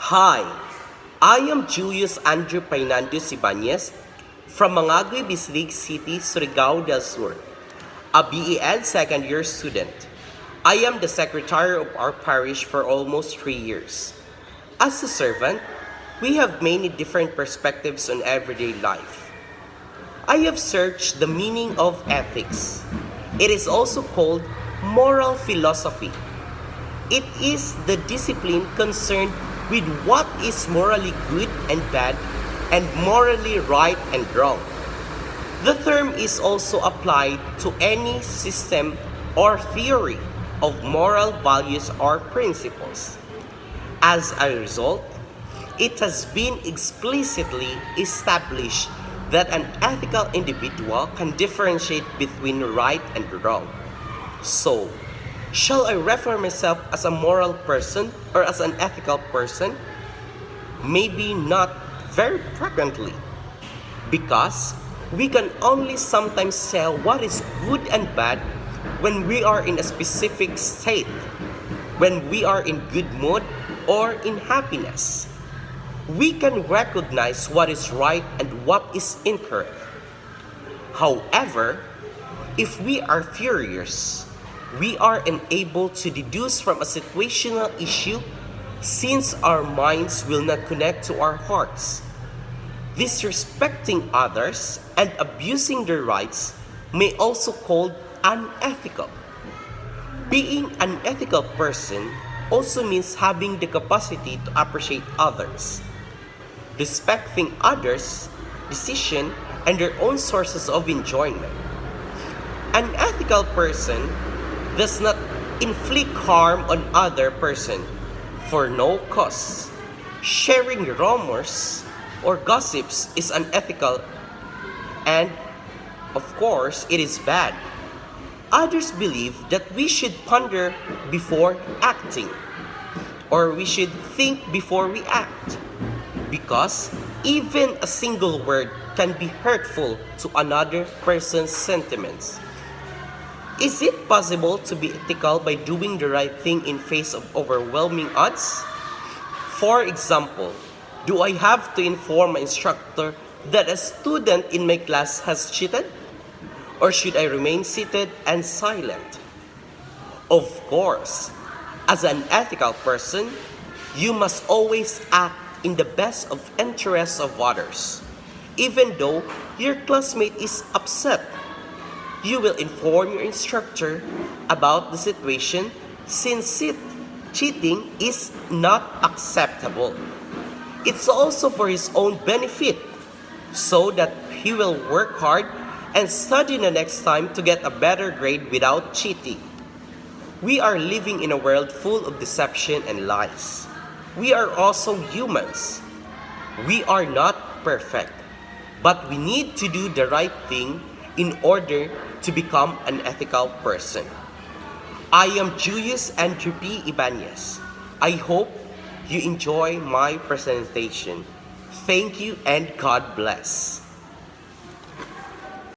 Hi, I am Julius Andrew Painandos Ibanez from Mangagoy, Bislig City, Surigao del Sur, a BEL second year student. I am the secretary of our parish for almost 3 years. As a servant, we have many different perspectives on everyday life. I have searched the meaning of ethics. It is also called moral philosophy. It is the discipline concerned with what is morally good and bad and morally right and wrong. The term is also applied to any system or theory of moral values or principles. As a result, it has been explicitly established that an ethical individual can differentiate between right and wrong. So, shall I refer myself as a moral person or as an ethical person? Maybe not very frequently, because we can only sometimes tell what is good and bad when we are in a specific state, when we are in good mood or in happiness. We can recognize what is right and what is incorrect. However, if we are furious, we are unable to deduce from a situational issue since our minds will not connect to our hearts. Disrespecting others and abusing their rights may also called unethical. Being an ethical person also means having the capacity to appreciate others, respecting others' decision and their own sources of enjoyment. An ethical person does not inflict harm on other person for no cause. Sharing rumors or gossips is unethical and of course it is bad. Others believe that we should ponder before acting, or we should think before we act, because even a single word can be hurtful to another person's sentiments. Is it possible to be ethical by doing the right thing in face of overwhelming odds? For example, do I have to inform my instructor that a student in my class has cheated? Or should I remain seated and silent? Of course, as an ethical person, you must always act in the best of interests of others. Even though your classmate is upset, you will inform your instructor about the situation since cheating is not acceptable. It's also for his own benefit, so that he will work hard and study the next time to get a better grade without cheating. We are living in a world full of deception and lies. We are also humans. We are not perfect, but we need to do the right thing in order to become an ethical person. I am Julius Andrew P. Ibanez. I hope you enjoy my presentation. Thank you and God bless.